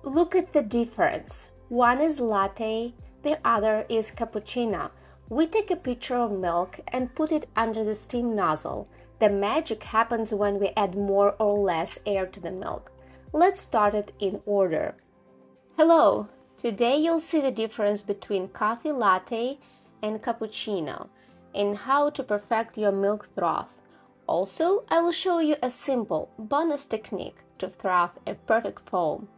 Look at the difference. One is latte, the other is cappuccino. We take a pitcher of milk and put it under the steam nozzle. The magic happens when we add more or less air to the milk. Let's start it in order. Hello! Today you'll see the difference between coffee latte and cappuccino and how to perfect your milk froth. Also, I will show you a simple bonus technique to froth a perfect foam.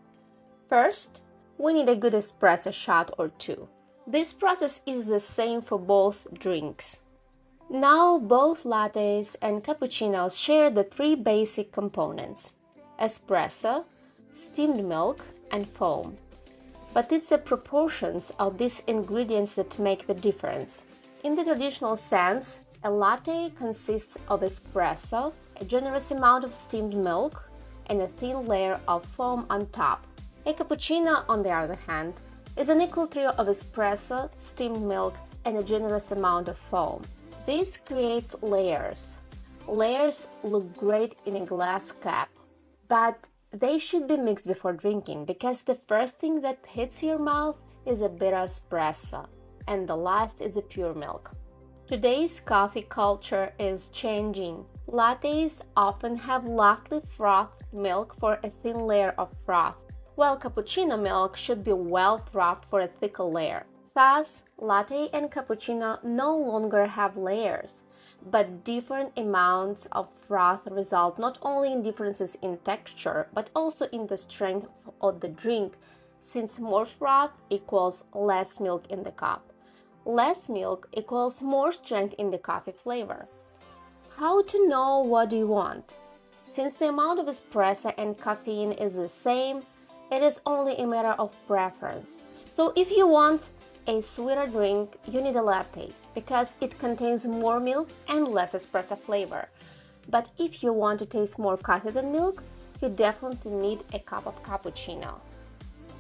First, we need a good espresso shot or two. This process is the same for both drinks. Now both lattes and cappuccinos share the three basic components: espresso, steamed milk, and foam. But it's the proportions of these ingredients that make the difference. In the traditional sense, a latte consists of espresso, a generous amount of steamed milk, and a thin layer of foam on top. A cappuccino, on the other hand, is an equal trio of espresso, steamed milk, and a generous amount of foam. This creates layers. Layers look great in a glass cup, but they should be mixed before drinking because the first thing that hits your mouth is a bit of espresso, and the last is the pure milk. Today's coffee culture is changing. Lattes often have lightly frothed milk for a thin layer of froth, while cappuccino milk should be well frothed for a thicker layer. Thus, latte and cappuccino no longer have layers, but different amounts of froth result not only in differences in texture, but also in the strength of the drink, since more froth equals less milk in the cup. Less milk equals more strength in the coffee flavor. How to know what you want? Since the amount of espresso and caffeine is the same, it is only a matter of preference. So if you want a sweeter drink, you need a latte because it contains more milk and less espresso flavor. But if you want to taste more coffee than milk, you definitely need a cup of cappuccino.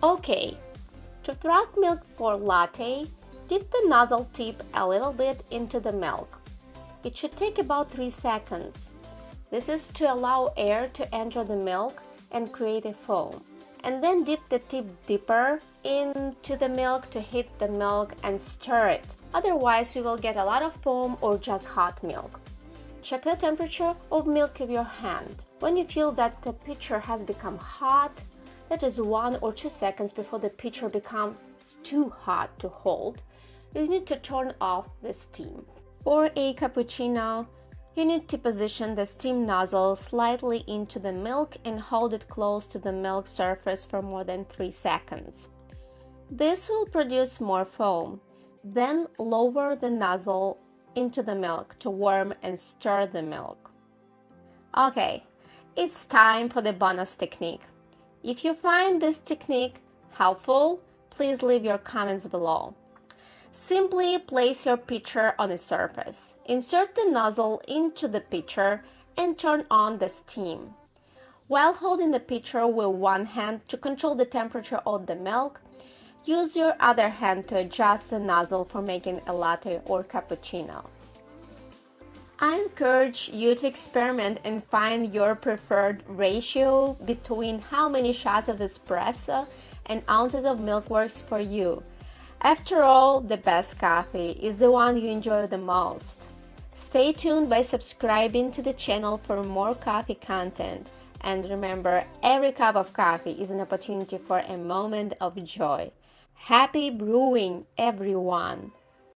Okay, to froth milk for latte, dip the nozzle tip a little bit into the milk. It should take about 3 seconds. This is to allow air to enter the milk and create a foam. And then dip the tip deeper into the milk to heat the milk and stir it. Otherwise, you will get a lot of foam or just hot milk. Check the temperature of milk with your hand. When you feel that the pitcher has become hot, that is 1 or 2 seconds before the pitcher becomes too hot to hold, you need to turn off the steam. For a cappuccino, you need to position the steam nozzle slightly into the milk and hold it close to the milk surface for more than 3 seconds. This will produce more foam. Then lower the nozzle into the milk to warm and stir the milk. Okay, it's time for the bonus technique. If you find this technique helpful, please leave your comments below. Simply place your pitcher on a surface. Insert the nozzle into the pitcher and turn on the steam. While holding the pitcher with one hand to control the temperature of the milk, use your other hand to adjust the nozzle for making a latte or cappuccino. I encourage you to experiment and find your preferred ratio between how many shots of espresso and ounces of milk works for you. After all, the best coffee is the one you enjoy the most. Stay tuned by subscribing to the channel for more coffee content. And remember, every cup of coffee is an opportunity for a moment of joy. Happy brewing, everyone!